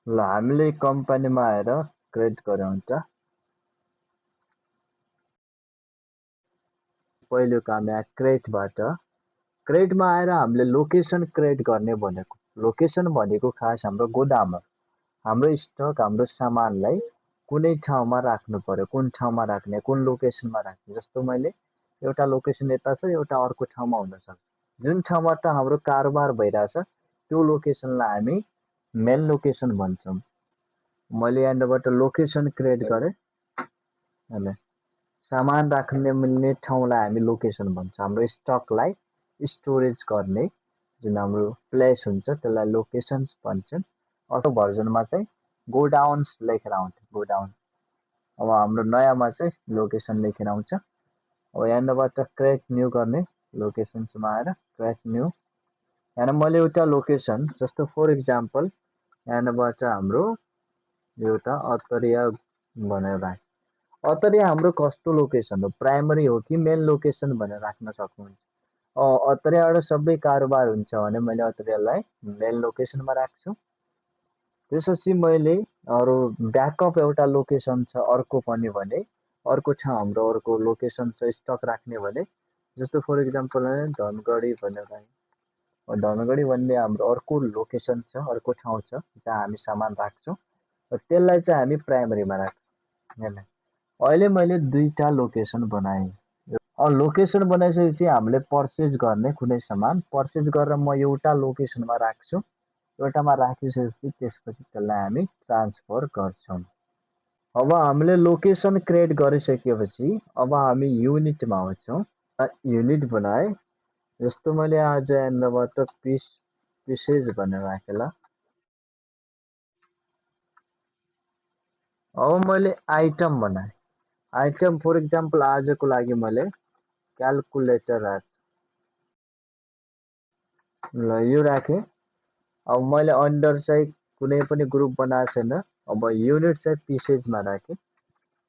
ल हामीले कम्पनीमा आएर क्रिएट गरे हुन्छ। पहिलो काम यहाँ क्रिएटमा आएर हामीले लोकेसन क्रिएट गर्ने भनेको। लोकेसन भनेको खास हाम्रो गोदाम हो। हाम्रो स्टक हाम्रो सामानलाई कुनै ठाउँमा राख्नु पर्यो, कुन ठाउँमा राख्ने, कुन लोकेसनमा राख्ने। जस्तो मैले एउटा लोकेसन यता छ, एउटा अर्को ठाउँमा हुन सक्छ। जुन ठाउँबाट हाम्रो कारोबार भइरहेछ त्यो लोकेसनलाई हामी मेन लोकेसन भन्छौँ। मैले यहाँबाट लोकेसन क्रिएट गरेँ हैन। सामान राख्ने मिल्ने ठाउँलाई हामी लोकेसन भन्छ। हाम्रो स्टकलाई स्टोरेज गर्ने जुन हाम्रो प्लेस हुन्छ त्यसलाई लोकेसन्स भन्छन्। अर्को भर्जनमा चाहिँ गोडाउन्स लेखेर आउँछ, गोडाउन। अब हाम्रो नयाँमा चाहिँ लोकेसन लेखेर आउँछ। अब यहाँबाट क्रिएट न्यू गर्ने, लोकेसन्समा आएर क्रिएट न्यू। यहाँ मैले एउटा लोकेसन जस्तो फर इक्जाम्पल यहाँबाट हाम्रो एउटा अतरिया भनेर राखेँ। अतरिया हाम्रो कस्तो लोकेसन हो, प्राइमरी हो कि मेन लोकेसन भनेर राख्न सक्नुहुन्छ। अतरियाबाट सबै कारोबार हुन्छ भने मैले अतरियालाई मेन लोकेसनमा राख्छु। त्यसपछि मैले अरू ब्याकअप एउटा लोकेसन छ अर्को पनि भने अर्को ठाउँ हाम्रो अर्को लोकेसन छ स्टक राख्ने भने जस्तो फर इक्जाम्पल धनगढी भनेर राखेँ। धनगढी भन्ने हाम्रो अर्को लोकेसन छ, अर्को ठाउँ छ जहाँ हामी सामान राख्छौँ। त्यसलाई चाहिँ हामी प्राइमरीमा राख्छौँ हैन। अहिले मैले दुईटा लोकेसन बनाएँ। लोकेसन बनाइसकेपछि हामीले पर्चेज गर्ने कुनै सामान पर्चेज गरेर म एउटा लोकेसनमा राख्छु। एउटामा राखिसकेपछि त्यसपछि त्यसलाई हामी ट्रान्सफर गर्छौँ। अब हामीले लोकेसन क्रिएट गरिसकेपछि अब हामी युनिटमा आउँछौँ। युनिट बनाए जस्तो मैले आज यहाँबाट पिसेज भनेर राखेँ ल। अब मैले आइटम बनाएँ। आइटम फर इक्जाम्पल आजको लागि मैले क्यालकुलेटर राखेँ। ल यो राखेँ। अब मैले अन्डर चाहिँ कुनै पनि ग्रुप बनाएको छैन। अब युनिट चाहिँ पिसेजमा राखेँ।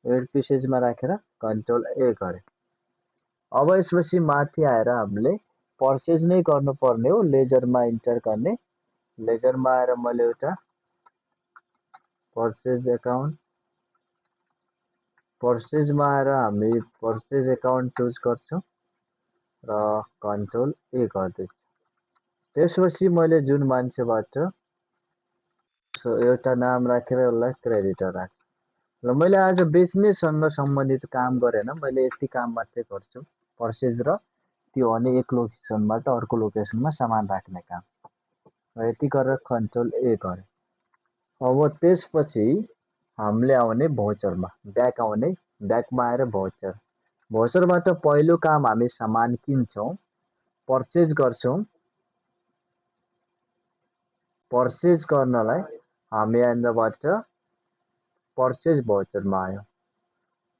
युनिट पिसेजमा राखेर कन्ट्रोल ए गरेँ। अब यसपछि माथि आएर हामीले पर्चेज नै गर्नुपर्ने हो, लेजरमा इन्टर गर्ने। लेजरमा आएर मैले एउटा पर्चेज एकाउन्ट, पर्चेजमा आएर हामी पर्चेज एकाउन्ट चुज गर्छौँ र कन्ट्रोल ए गर्दैछु। त्यसपछि मैले जुन मान्छेबाट एउटा नाम राखेर यसलाई क्रेडिटर राखेँ। र मैले आज बिजनेससँग सम्बन्धित काम गरेन, मैले यति काम मात्रै गर्छु, पर्चेज र त्यो अनि एक लोकेसनबाट अर्को लोकेसनमा सामान राख्ने काम। र यति गरेर कन्ट्रोल ए गरेँ। अब त्यसपछि हामीले आउने भोचरमा, ब्याक आउने, ब्याकमा आएर भोचर। भोचरबाट पहिलो काम हामी सामान किन्छौँ, पर्चेज गर्छौँ। पर्चेज गर्नलाई हामी यहाँबाट पर्चेज भोचरमा आयो।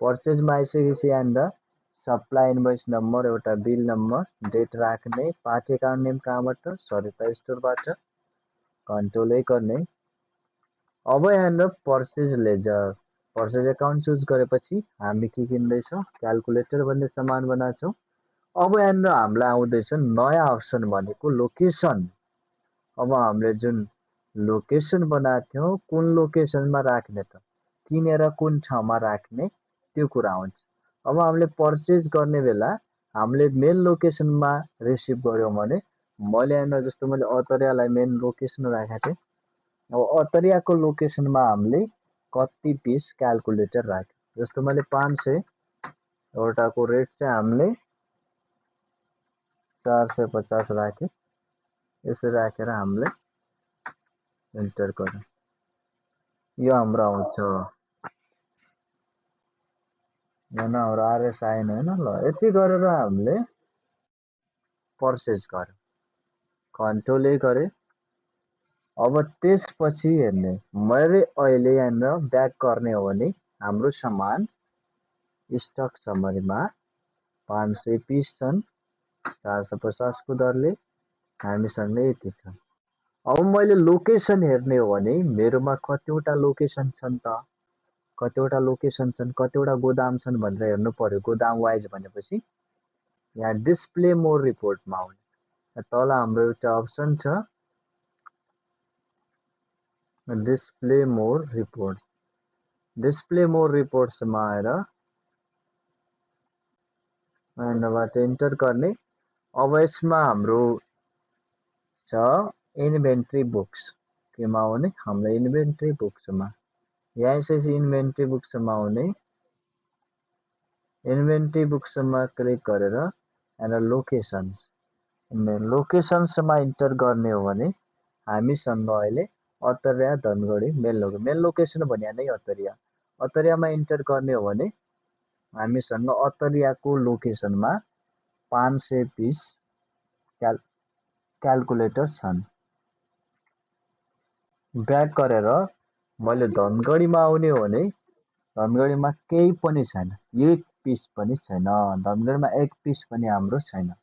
पर्चेजमा आइसकेपछि यहाँनिर सप्लाई इन्भोइस नम्बर, एउटा बिल नम्बर, डेट राख्ने, पार्टी एकाउन्ट नेम कहाँबाट, सरिता स्टोरबाट, कन्ट्रोल ए गर्ने। अब यहाँनिर purchase ledger, purchase account choose गरेपछि हामी के किन्दैछौँ, क्यालकुलेटर भन्ने सामान बनाउँछौँ। अब यहाँनिर हामीलाई आउँदैछ नयाँ अप्सन भनेको लोकेसन। अब हामीले जुन लोकेसन बनाएको थियौँ कुन लोकेसनमा राख्ने त, किनेर कुन ठाउँमा राख्ने त्यो कुरा आउँछ। अब हामीले पर्चेज गर्ने बेला हामीले मेन लोकेसनमा रिसिभ गर्यौँ भने मैले यहाँनिर जस्तो मैले अतरियालाई मेन लोकेसन राखेको थिएँ। अब अतरियाको लोकेसनमा हामीले कति पिस क्यालकुलेटर राख्यो, जस्तो मैले 500, एउटाको रेट चाहिँ हामीले 450 राखेँ। यसरी राखेर हामीले इन्टर गरौँ, यो हाम्रो आउँछ। यहाँ हाम्रो आरएस आएन होइन। ल यति गरेर हामीले पर्चेज गर्यौँ, कन्ट्रोल ए गरेँ। अब त्यसपछि हेर्ने मैले अहिले यहाँनिर ब्याक गर्ने हो भने हाम्रो सामान स्टक समरीमा 500 पिस छन्, 450 को दरले हामीसँग यति छ। अब मैले लोकेसन हेर्ने हो भने मेरोमा कतिवटा लोकेसन छन् त, कतिवटा लोकेसन छन्, कतिवटा गोदाम छन् भनेर हेर्नु पर्यो। गोदाम वाइज भनेपछि यहाँ डिस्प्ले मोर रिपोर्टमा आउने तल हाम्रो एउटा अप्सन छ display more reports, display more रिपोर्ट्समा आएर यहाँबाट इन्टर गर्ने। अब यसमा हाम्रो छ इन्भेन्ट्री बुक्स, केमा आउने हाम्रो इन्भेन्ट्री बुक्समा। यहाँ यसरी इन्भेन्ट्री बुक्समा आउने, इन्भेन्ट्री बुक्समा क्लिक गरेर यहाँ लोकेसन्स, लोकेसन्समा इन्टर गर्ने हो भने हामीसँग अहिले अतरिया धनगढी मेन लोकेसन भने नै अतरिया, अतरियामा इन्टर गर्ने हो भने हामीसँग अतरियाको लोकेसनमा 520 क्यालकुलेटर छन्। ब्याक गरेर मैले धनगढीमा आउने हो भने धनगढीमा केही पनि छैन, एक पिस पनि छैन, धनगढीमा एक पिस पनि हाम्रो छैन।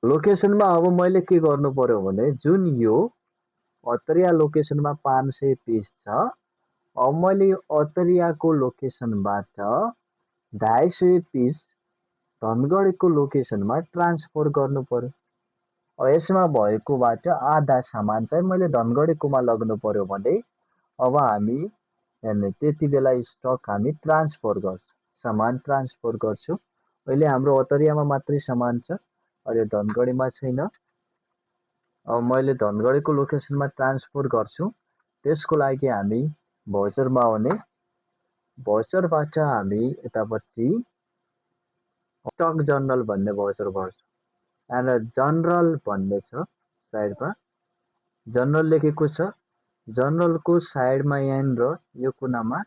लोकेसनमा अब मैले के गर्नु पर्यो भने जुन यो अतरिया लोकेसनमा 520 छ, अब मैले अतरियाको लोकेसनबाट 250 पिस धनगढीको लोकेसनमा ट्रान्सफर गर्नु पर्यो। अब यसमा भएकोबाट आधा सामान चाहिँ मैले धनगढीकोमा लग्नु पर्यो भने अब हामी हेर्ने त्यति बेला स्टक हामी ट्रान्सफर गर्छौँ, सामान ट्रान्सफर गर्छु। अहिले हाम्रो अतरियामा मात्रै सामान छ, अहिले धनगढीमा छैन। अब मैले धनगढीको लोकेसनमा ट्रान्सफर गर्छु, त्यसको लागि हामी भाउचरमा आउने, भाउचरबाट हामी यतापट्टि स्टक जर्नल भन्ने भाउचर गर्छु। यहाँ जनरल भन्ने छ साइडमा, जनरल लेखेको छ, जनरलको साइडमा यहाँनिर यो कुनामा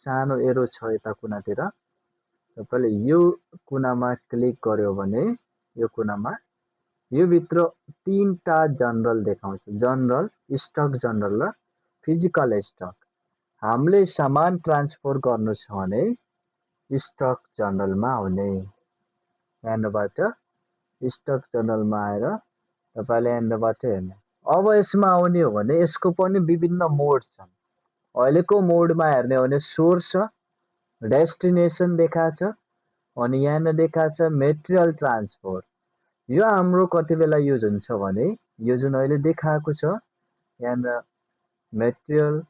सानो एरो छ, यता कुनातिर तपाईँले यो कुनामा क्लिक गर्यो भने यो कुनामा यो भित्र 3टा जनरल देखाउँछ, जनरल, स्टक जनरल र फिजिकल स्टक। हामीले सामान ट्रान्सफर गर्नु छ भने स्टक जनरलमा आउने, यहाँबाट स्टक जनरलमा आएर तपाईँले यहाँबाट हेर्ने। अब यसमा आउने हो भने यसको पनि विभिन्न मोड छन्। अहिलेको मोडमा हेर्ने हो भने सोर्स छ, डेस्टिनेसन देखाएको छ, अनि यहाँ देखाएको छ मेटेरियल ट्रान्सफर। यो हाम्रो कति बेला युज हुन्छ भने यो जुन अहिले देखाएको छ यहाँ मेटेरियल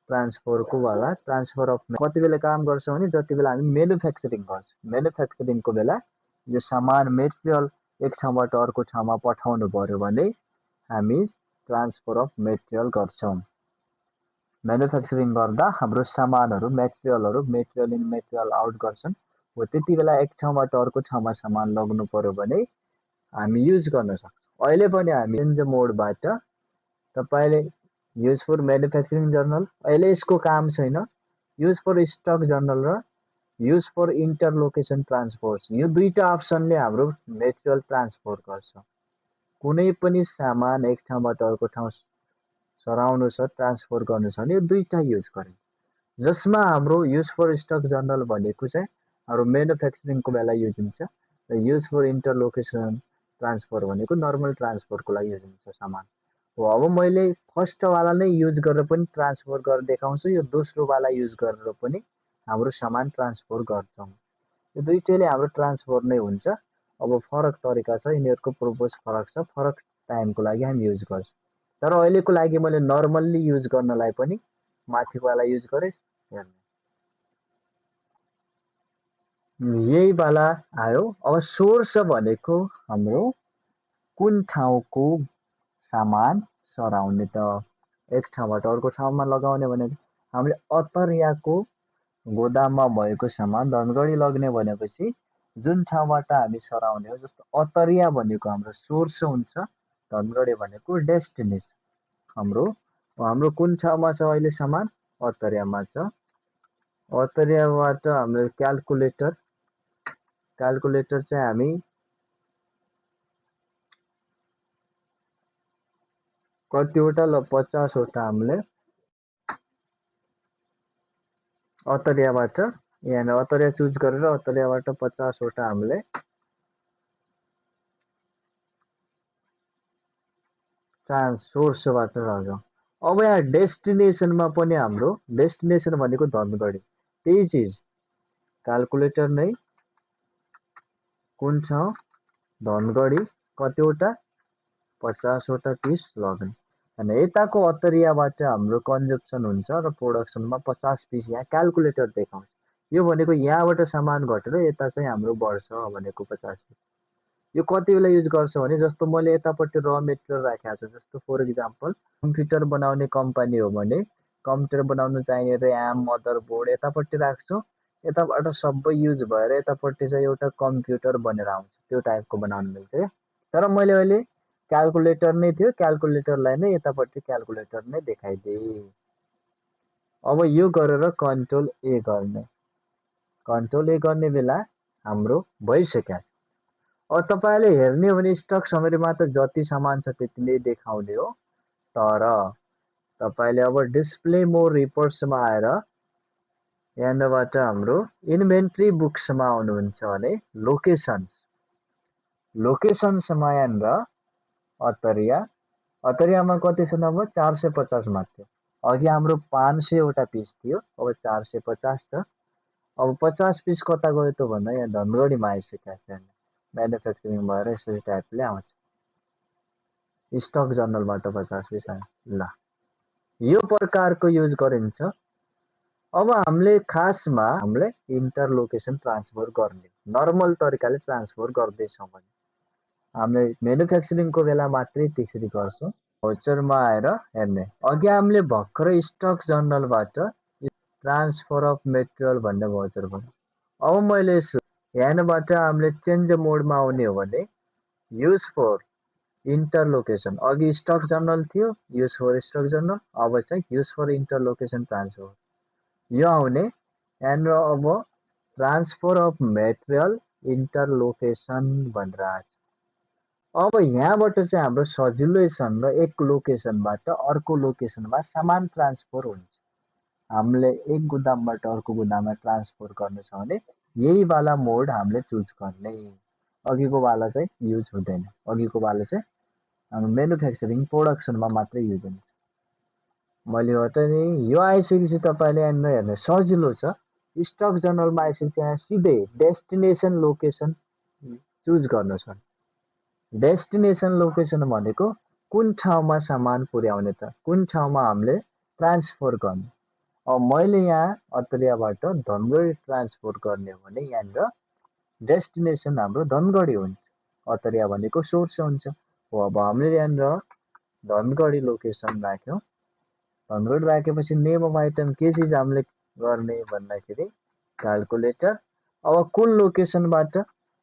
ट्रान्सफरको वाला ट्रान्सफर अफ कति बेला काम गर्छ भने जति बेला हामी म्यानुफ्याक्चरिङ गर्छौँ, म्यानुफ्याक्चरिङको बेला यो सामान मेटेरियल एक ठाउँबाट अर्को ठाउँमा पठाउनु पर्यो भने हामी ट्रान्सफर अफ मेटेरियल गर्छौँ। म्यानुफ्याक्चरिङ गर्दा हाम्रो सामानहरू मेटेरियल इन मेटेरियल आउट गर्छन्, हो त्यति बेला एक ठाउँबाट अर्को ठाउँमा सामान लग्नु पर्यो भने हामी युज गर्न सक्छौँ। अहिले पनि हामी चेन्ज मोडबाट तपाईँले युज फर म्यानुफ्याक्चरिङ जर्नल, अहिले यसको काम छैन, युज फर स्टक जर्नल र use for inter location transfers, यो दुईटा अप्सनले हाम्रो मेटेरियल ट्रान्सफर गर्छ। कुनै पनि सामान एक ठाउँबाट अर्को ठाउँ सराउनु छ, ट्रान्सफर गर्नु छ भने यो दुईटा युज गरिन्छ। जसमा हाम्रो युज फर स्टक जर्नल भनेको चाहिँ हाम्रो म्यानुफ्याक्चरिङको बेला युज हुन्छ र use for inter location transfer भनेको नर्मल ट्रान्सफरको लागि युज हुन्छ सामान हो। अब मैले फर्स्टवाला नै युज गरेर पनि ट्रान्सफर गरेर देखाउँछु, यो दोस्रोवाला युज गरेर पनि हाम्रो सामान ट्रान्सफर गर्छौँ। यो दुईटैले हाम्रो ट्रान्सफर नै हुन्छ। अब फरक तरिका छ, यिनीहरूको पर्पज फरक छ, फरक टाइमको लागि हामी युज गर्छौँ। तर अहिलेको लागि मैले नर्मल्ली युज गर्नलाई पनि माथिवाला युज गरेँ, यही वाला आयो। अब सोर्स भनेको हाम्रो कुन ठाउँको सामान सराउने त एक ठाउँबाट अर्को ठाउँमा लगाउने भने हामीले अतरियाको गोदाममा भएको सामान धनगढी लग्ने भनेपछि जुन ठाउँबाट हामी सराउने हो, जस्तो अतरिया भनेको हाम्रो सोर्स हुन्छ, धनगढी भनेको डेस्टिनेसन हाम्रो। हाम्रो कुन ठाउँमा छ अहिले सामान अतरियामा छ, अतरियाबाट हाम्रो क्यालकुलेटर चाहिँ हामी कतिवटा ल 50 वटा हामीले अतरियाबाट यहाँ अतरिया चुज गरेर अतरियाबाट 50 वटा हामीले सोर्सबाट राख्छौँ। अब यहाँ डेस्टिनेसनमा पनि हाम्रो डेस्टिनेसन भनेको धनगढी, त्यही चिज क्यालकुलेटर नै कुन ठाउँ धनगढी कतिवटा 50 वटा पिस लग्ने। अनि यताको अत्तरियाबाट हाम्रो कन्जप्सन हुन्छ र प्रोडक्सनमा 50 पिस यहाँ क्याल्कुलेटर देखाउँछ। यो भनेको यहाँबाट सामान घटेर यता चाहिँ हाम्रो बढ्छ भनेको 50 पिस। यो कति बेला युज गर्छ भने जस्तो मैले यतापट्टि र मेटेरियल राखेको छु, जस्तो फर इक्जाम्पल कम्प्युटर बनाउने कम्पनी हो भने कम्प्युटर बनाउनु चाहिने ऱ्याम मदरबोर्ड यतापट्टि राख्छु, यताबाट सबै युज भएर यतापट्टि चाहिँ एउटा कम्प्युटर बनेर आउँछ। त्यो टाइपको बनाउनु मिल्छ क्या। तर मैले अहिले क्याल्कुलेटर नै थियो, क्याल्कुलेटरलाई नै यतापट्टि क्याल्कुलेटर नै देखाइदिएँ। अब यो गरेर कन्ट्रोल ए गर्ने, कन्ट्रोल ए गर्ने बेला हाम्रो भइसक्यो। अब तपाईँले हेर्ने हो भने स्टक समरीमा त जति सामान छ त्यति नै देखाउने हो, तर तपाईँले अब डिस्प्ले मोर रिपोर्ट्समा आएर यहाँबाट हाम्रो इन्भेन्ट्री बुक्समा आउनुहुन्छ भने लोकेसन्समा यहाँनिर अत्तरियामा कति छ अब 450 मात्र। अघि हाम्रो 500वटा पिस थियो, अब 450 छ। अब 50 पिस कता गयो त भन्दा यहाँ धनगढीमा आइसकेको छ। म्यानुफ्याक्चरिङ भएर यसरी टाइपले आउँछ। स्टक जर्नलबाट 50 पिस आयो। ल यो प्रकारको युज गरिन्छ। अब हामीले खासमा हामीले इन्टरलोकेसन ट्रान्सफर गर्ने नर्मल तरिकाले ट्रान्सफर गर्दैछौँ भने हामीले म्यानुफ्याक्चरिङको बेला मात्रै त्यसरी गर्छौँ। भाउचरमा आएर हेर्ने, अघि हामीले भर्खरै स्टक जर्नलबाट ट्रान्सफर अफ मेटेरियल भन्ने भाउचर भयो। अब मैले यहाँबाट हामीले चेन्ज मोडमा आउने हो भने युज फर इन्टरलोकेसन, अघि स्टक जर्नल थियो युज फर स्टक जर्नल, अब चाहिँ युज फर इन्टरलोकेसन ट्रान्सफर यो आउने। यहाँनिर अब ट्रान्सफर अफ मेटेरियल इन्टरलोकेसन भनेर आएको छ। अब यहाँबाट चाहिँ हाम्रो सजिलैसँग एक लोकेसनबाट अर्को लोकेसनमा सामान ट्रान्सफर हुन्छ। हामीले एक गुदामबाट अर्को गुदाममा ट्रान्सफर गर्नु छ भने यही वाला मोड हामीले चुज गर्ने, अघिको वाला चाहिँ युज हुँदैन। अघिको वाला चाहिँ हाम्रो म्यानुफ्याक्चरिङ प्रोडक्सनमा मात्रै युज हुन्छ। मैले चाहिँ यो आइसकेपछि तपाईँले यहाँनिर हेर्ने सजिलो छ। स्टक जर्नलमा आइसकेपछि यहाँ सिधै डेस्टिनेसन लोकेसन चुज गर्नु छ। डेस्टिनेसन लोकेसन भनेको कुन ठाउँमा सामान पुर्याउने त, कुन ठाउँमा हामीले ट्रान्सफर गर्ने। अब मैले यहाँ अत्तरियाबाट धनगढी ट्रान्सफर गर्ने हो भने यहाँनिर डेस्टिनेसन हाम्रो धनगढी हुन्छ। अत्तरिया भनेको सोर्स हुन्छ। अब हामीले यहाँनिर धनगढी लोकेसन राख्यौँ। धनगढी राखेपछि नेम अफ आइटम के चिज हामीले गर्ने भन्दाखेरि क्याल्कुलेटर। अब कुन लोकेसनबाट,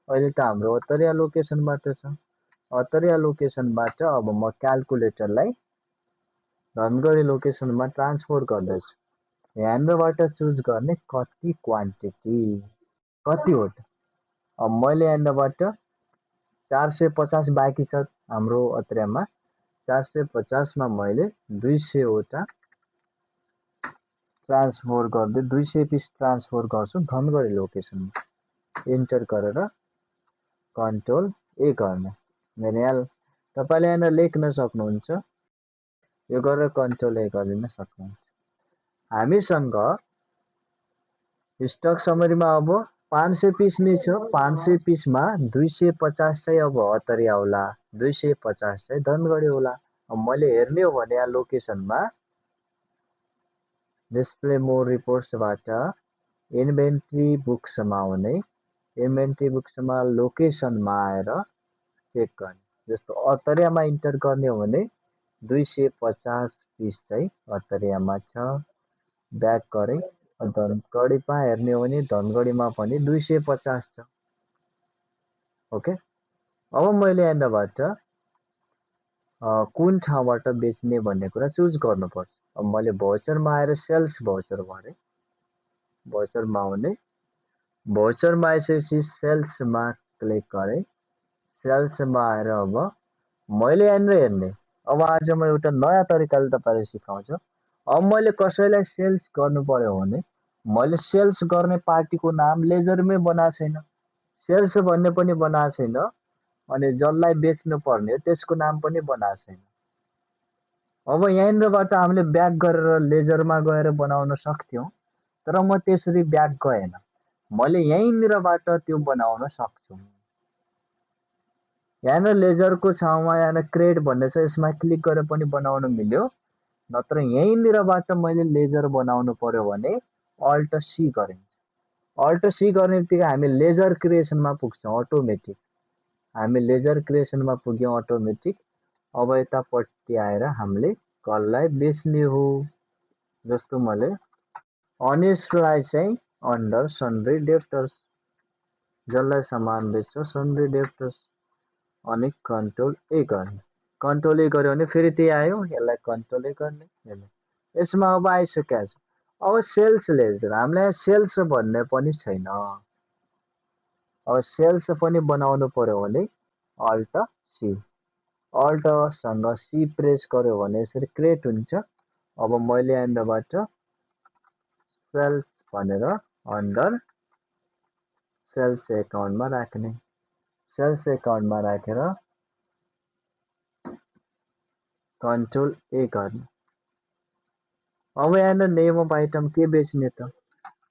अहिले त हाम्रो अत्तरिया लोकेसनबाट छ। अत्तरिया लोकेसनबाट अब म क्याल्कुलेटरलाई धनगढी लोकेसनमा ट्रान्सफर गर्दैछु। यहाँनिरबाट चुज गर्ने कति क्वान्टिटी कतिवटा। अब मैले यहाँनिरबाट 450 बाँकी छ हाम्रो अत्तरियामा, 450मा मैले 200वटा ट्रान्सफर गर्दै 200 पिस ट्रान्सफर गर्छु धनगढी लोकेसनमा। इन्टर गरेर कन्ट्रोल ए गर्ने। यहाँ तपाईँले यहाँनिर लेख्न सक्नुहुन्छ, यो गरेर कन्ट्रोल ए गरिदिन सक्नुहुन्छ। हामीसँग स्टक समरीमा अब 500 पिस नै छ। 500 पिसमा 250 चाहिँ अब अत्तरिया होला, 250 चाहिँ धनगढी होला। अब मैले हेर्ने हो भने यहाँ लोकेसनमा डिस्प्ले मोर रिपोर्ट्सबाट इन्भेन्ट्री बुक्समा आउने, इन्भेन्ट्री बुक्समा लोकेसनमा आएर चेक गर्ने। जस्तो अत्तरियामा इन्टर गर्ने हो भने 250 पिस चाहिँ अत्तरियामा छ। ब्याक गरेँ। धनगढीमा हेर्ने हो भने धनगढीमा पनि 250 छ। ओके। अब मैले यहाँबाट कुन ठाउँबाट बेच्ने भन्ने कुरा चुज गर्नुपर्छ। अब मैले भाउचरमा आएर सेल्स भाउचर भरेँ। भाउचरमा आउने, भाउचरमा आइसकेपछि सेल्समा क्लिक गरेँ। सेल्समा आएर अब मैले यहाँनिर हेर्ने। अब आज म एउटा नयाँ तरिकाले तपाईँलाई सिकाउँछु। अब मैले कसैलाई सेल्स गर्नु पर्यो भने मैले सेल्स गर्ने पार्टीको नाम लेजरमै बनाएको छैन, सेल्स भन्ने पनि बनाएको छैन, अनि जसलाई बेच्नु पर्ने हो त्यसको नाम पनि बनाएको छैन। अब यहाँनिरबाट हामीले ब्याक गरेर लेजरमा गएर बनाउन सक्थ्यौँ, तर म त्यसरी ब्याक गएन। मैले यहीँनिरबाट त्यो बनाउन सक्छु। यहाँनिर लेजरको छाउँमा यहाँनिर क्रेट भन्ने छ, यसमा क्लिक गरेर पनि बनाउन मिल्यो। नत्र यहीँनिरबाट मैले लेजर बनाउनु पर्यो भने अल्ट सी गरिन्छ। अल्ट सी गर्ने बित्तिकै हामी लेजर क्रिएसनमा पुग्छौँ अटोमेटिक। हामी लेजर क्रिएसनमा पुग्यौँ अटोमेटिक। अब यतापट्टि आएर हामीले कसलाई बेच्ने हो, जस्तो मैले अनेस्टलाई चाहिँ अन्डर सन्ड्री डेप्टर्स, जसलाई सामान बेच्छ सन्ड्री डेप्टर्स, अनि कन्ट्रोल ए गर्ने। कन्ट्रोल ए गर्यो भने फेरि त्यही आयो, यसलाई कन्ट्रोल ए गर्ने। यसमा अब आइसकेको छ। अब सेल्स लेजर, हामीलाई सेल्स भन्ने पनि छैन। अब सेल्स पनि बनाउनु पर्यो भने अल्ट सी, अल्टसँग सी प्रेस गर्यो भने यसरी क्रिएट हुन्छ। अब मैले यहाँबाट सेल्स भनेर अन्डर सेल्स एकाउन्टमा राख्ने। सेल्स एकाउन्टमा राखेर कन्ट्रोल ए गर्ने। अब यहाँनिर नेम अफ आइटम के बेच्ने त?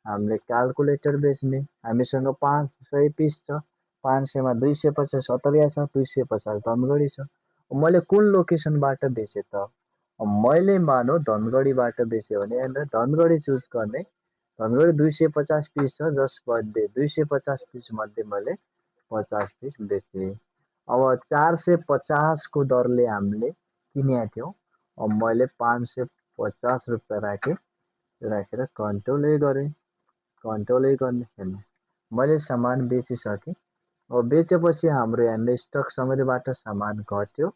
हामीले क्यालकुलेटर बेच्ने। हामीसँग 500 पिस छ, 500मा 250 सतरिया छ, 250 धनगढी छ। मैले कुन लोकेसनबाट बेचेँ त? मैले मानौ धनगढीबाट बेच्यो भने यहाँनिर धनगढी चुज गर्ने। धनगढी 250 पिस छ, जसमध्ये 250 पिस मध्ये मैले 50 पिस बेचेँ। अब 450 को दरले हामीले किनेका थियौँ। अब मैले 550 रुपियाँ राखेर कन्ट्रोल ए गरेँ। कन्ट्रोल ए गर्ने, हेर्नु मैले सामान बेचिसकेँ। अब बेचेपछि हाम्रो यहाँनिर स्टक समरीबाट सामान घट्यो।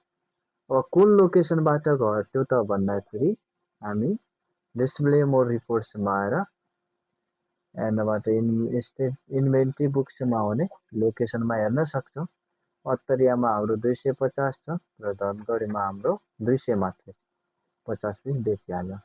अब कुन लोकेसनबाट घट्यो त भन्दाखेरि हामी डिस्प्ले मोर रिपोर्ट्समा आएर यहाँबाट इन्भेन्ट्री बुक्समा आउने लोकेसनमा हेर्न सक्छौँ। अत्तरियामा हाम्रो 250 छ र धनगढीमा हाम्रो 200 मात्रै, 50 पिस बेचिहाल्यो।